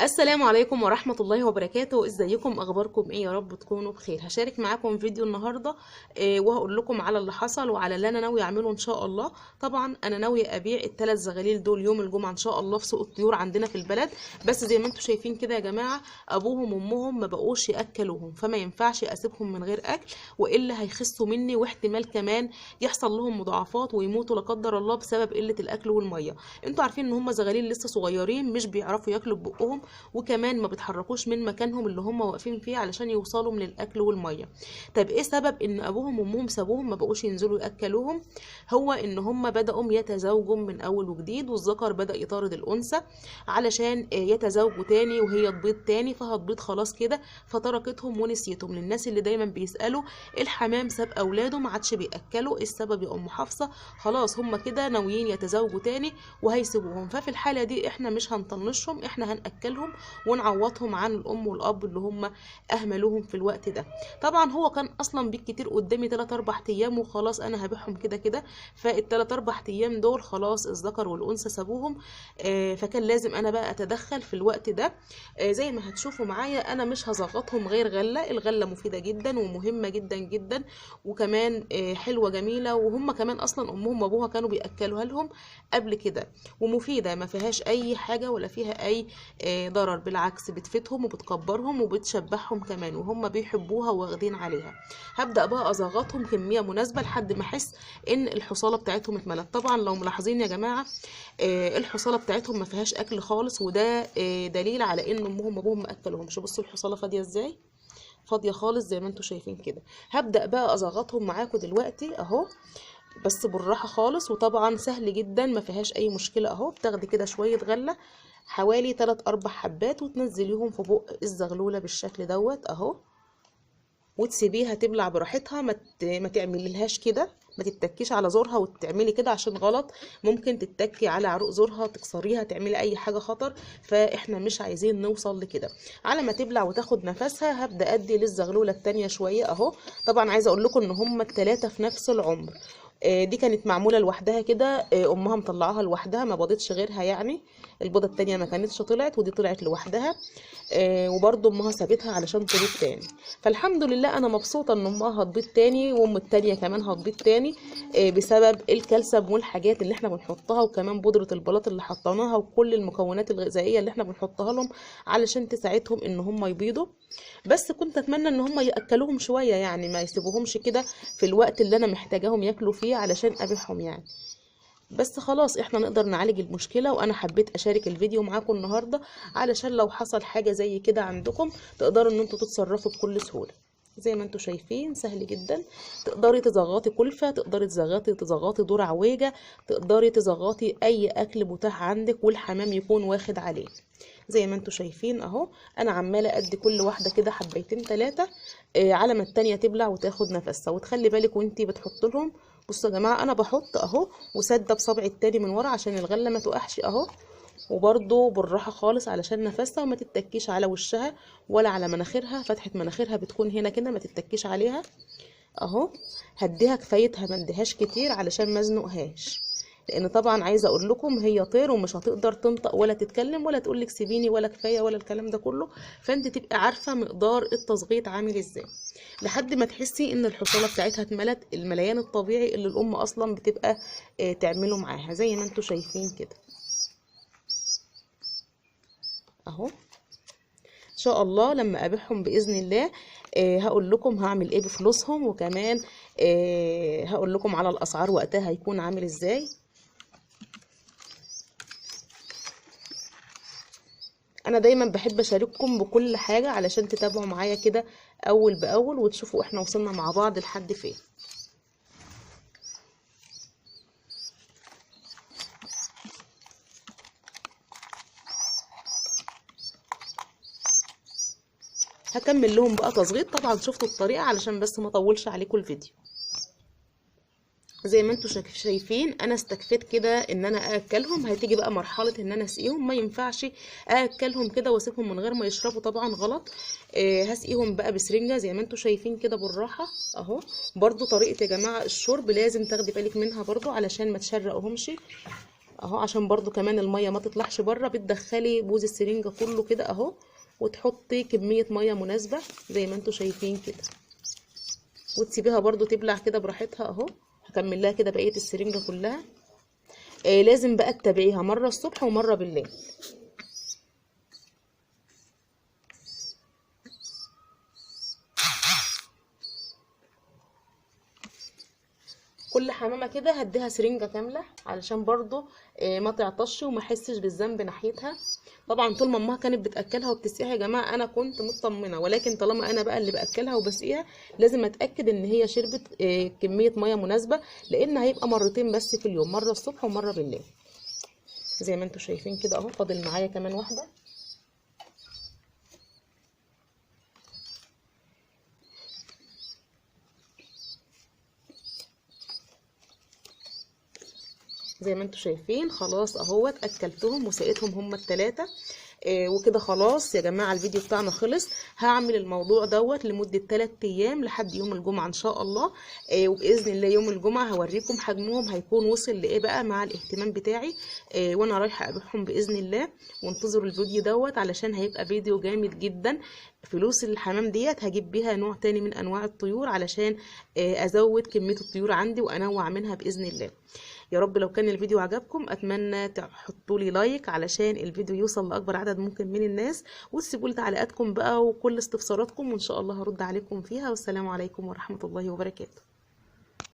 السلام عليكم ورحمة الله وبركاته. ازيكم؟ اخباركم ايه؟ يا رب تكونوا بخير. هشارك معاكم فيديو النهاردة وهقول لكم على اللي حصل وعلى اللي انا ناوية اعمله ان شاء الله. طبعا انا ناوية ابيع الثلاث زغاليل دول يوم الجمعة ان شاء الله في سوق الطيور عندنا في البلد. بس زي ما انتم شايفين كده يا جماعة، ابوهم وامهم ما بقوش ياكلوهم، فما ينفعش اسيبهم من غير اكل والا هيخسوا مني، واحتمال كمان يحصل لهم مضاعفات ويموتوا لا قدر الله بسبب قلة الاكل والمية. انتوا عارفين ان هم زغاليل لسه صغيرين، مش بيعرفوا ياكلوا ببقهم، وكمان ما بيتحركوش من مكانهم اللي هم واقفين فيه علشان يوصلوا من الاكل والميه. طب ايه سبب ان ابوهم وامهم سابوهم ما بقوش ينزلوا ياكلوهم؟ هو ان هم بداوا يتزاوجوا من اول وجديد، والذكر بدا يطارد الانثى علشان يتزاوجوا تاني وهي تبيض تاني، فهتبيض خلاص كده، فتركتهم ونسيتهم. للناس اللي دايما بيسالوا الحمام ساب اولاده ما عادش بياكلوا، إيه السبب يا ام حفصه؟ خلاص هم كده ناويين يتزاوجوا تاني وهيسيبوهم. ففي الحاله دي احنا مش هنطنشهم، احنا هناكلهم ونعوضهم عن الام والاب اللي هم اهملوهم في الوقت ده. طبعا هو كان اصلا بالكتير قدامي 3 4 ايام وخلاص انا هبيعهم كده كده، فال3 4 ايام دول خلاص الذكر والانثى سابوهم. فكان لازم انا بقى اتدخل في الوقت ده. زي ما هتشوفوا معايا انا مش هزغطهم غير غله. الغله مفيده جدا ومهمه جدا جدا، وكمان حلوه جميله، وهم كمان اصلا امهم وابوها كانوا بياكلوها لهم قبل كده، ومفيده ما فيهاش اي حاجه ولا فيها اي ضرر، بالعكس بتفيدهم وبتكبرهم وبتشبعهم كمان، وهم بيحبوها واخدين عليها. هبدأ بقى ازغطهم كمية مناسبة لحد ما احس ان الحصالة بتاعتهم اتملت. طبعا لو ملاحظين يا جماعة الحصالة بتاعتهم ما فيهاش اكل خالص، وده دليل على ان امهم وابوهم ما اكلوهمش. بصوا الحصالة فاضية ازاي، فاضية خالص زي ما انتم شايفين كده. هبدأ بقى ازغطهم معاكم دلوقتي اهو، بس بالراحة خالص، وطبعا سهل جدا ما فيهاش اي مشكلة. اهو بتاخدي كده شوية غلة، حوالي 3 4 حبات، وتنزليهم في بق الزغلولة بالشكل دوت اهو، وتسيبيها تبلع براحتها. ما تعمليلهاش كده، ما تتكيش على زورها وتعملي كده عشان غلط، ممكن تتكي على عروق زورها تكسريها، تعملي اي حاجه خطر، فاحنا مش عايزين نوصل لكده. على ما تبلع وتاخد نفسها هبدا ادي للزغلوله التانية شويه اهو. طبعا عايزه اقول لكم ان هما التلاتة في نفس العمر. دي كانت معموله لوحدها كده، امها مطلعاها لوحدها ما بضتش غيرها يعني. البيضه التانية ما كانتش طلعت، ودي طلعت لوحدها. وبرضه امها سابتها علشان تبيض تاني. فالحمد لله انا مبسوطه ان امها هتبيض تاني، وام التانية كمان هتبيض تاني، بسبب الكالسيوم والحاجات اللي احنا بنحطها، وكمان بودره البلاط اللي حطيناها، وكل المكونات الغذائيه اللي احنا بنحطها لهم علشان تساعدهم ان هم يبيضوا. بس كنت اتمنى ان هم ياكلوهم شويه، يعني ما يسيبوهمش كده في الوقت اللي انا محتاجاهم ياكلوا فيه علشان ابيعهم يعني. بس خلاص احنا نقدر نعالج المشكلة، وانا حبيت اشارك الفيديو معاكم النهاردة علشان لو حصل حاجة زي كده عندكم تقدروا ان انتوا تتصرفوا بكل سهولة. زي ما انتوا شايفين سهل جدا، تقدري تزغطي كلفة، تقدري تزغطي دور عويجة، تقدري تزغطي اي اكل متاح عندك والحمام يكون واخد عليه. زي ما انتوا شايفين اهو، انا عماله ادي كل واحده كده حبيتين 3 على ما التانية تبلع وتاخد نفسها. وتخلي بالك وانتي بتحط لهم، بصوا يا جماعه انا بحط اهو وسادة بصبعي التاني من ورا عشان الغله ما تقعش اهو، وبرده بالراحه خالص علشان نفسها وما تتكيش على وشها ولا على مناخيرها. فتحه مناخيرها بتكون هنا كده، ما تتكيش عليها اهو. هديها كفايتها، ما اديهاش كتير علشان ما ازنقهاش، لان طبعا عايزه اقول لكم هي طير ومش هتقدر تنطق ولا تتكلم ولا تقولك سيبيني ولا كفايه ولا الكلام ده كله. فانت تبقي عارفه مقدار التظبيط عامل ازاي لحد ما تحسي ان الحصاله بتاعتها اتملت المليان الطبيعي اللي الام اصلا بتبقى تعمله معاها. زي ما انتوا شايفين كده اهو. ان شاء الله لما ابيعهم باذن الله هقول لكم هعمل ايه بفلوسهم، وكمان هقول لكم على الاسعار وقتها هيكون عامل ازاي. انا دايما بحب اشارككم بكل حاجة علشان تتابعوا معايا كده اول باول وتشوفوا احنا وصلنا مع بعض لحد فين. هكمل لهم بقى تصغيط. طبعا شفتوا الطريقة علشان بس ما اطولش عليكم الفيديو. زي ما انتوا شايفين انا استكفيت كده ان انا ااكلهم. هتيجي بقى مرحله ان انا اسقيهم، ما ينفعش ااكلهم كده واسيبهم من غير ما يشربوا، طبعا غلط. هسقيهم بقى بسرنجه زي ما انتوا شايفين كده بالراحه اهو. برضو طريقه يا جماعه الشرب لازم تاخدي بالك منها برضو علشان ما تشرقهمش اهو، عشان برضو كمان الميه ما تطلعش بره. بتدخلي بوز السرنجه كله كده اهو، وتحطي كميه ميه مناسبه زي ما انتوا شايفين كده، وتسيبيها برضو تبلع كده براحتها اهو. هكمل لها كده بقيه السرنجه كلها. لازم بقى تتابعيها مره الصبح ومره بالليل. كل حمامه كده هديها سرنجه كامله علشان برضو ما تعطش وما احسش بالذنب ناحيتها. طبعا طول ما امها كانت بتاكلها وبتسقيها يا جماعه انا كنت مطمنه، ولكن طالما انا بقى اللي باكلها وبسقيها لازم اتاكد ان هي شربت كميه ميه مناسبه، لان هيبقى مرتين بس في اليوم، مره الصبح ومره بالليل. زي ما انتوا شايفين كده اهو. فاضل معايا كمان واحده. زي ما انتوا شايفين خلاص اهوت اكلتهم وسقيتهم هما التلاتة. وكده خلاص يا جماعه الفيديو بتاعنا خلص. هعمل الموضوع دوت لمده 3 ايام لحد يوم الجمعه ان شاء الله. وباذن الله يوم الجمعه هوريكم حجمهم هيكون وصل لايه بقى مع الاهتمام بتاعي. وانا رايحه اذبحهم باذن الله. وانتظروا الفيديو دوت علشان هيبقى فيديو جامد جدا. فلوس الحمام ديت هجيب بيها نوع تاني من انواع الطيور علشان ازود كميه الطيور عندي وانوع منها باذن الله. يا رب لو كان الفيديو عجبكم اتمنى تحطوا لي لايك علشان الفيديو يوصل لاكبر عدد ممكن من الناس، وتسيبوا لي تعليقاتكم بقى وكل استفساراتكم، وان شاء الله هرد عليكم فيها. والسلام عليكم ورحمة الله وبركاته.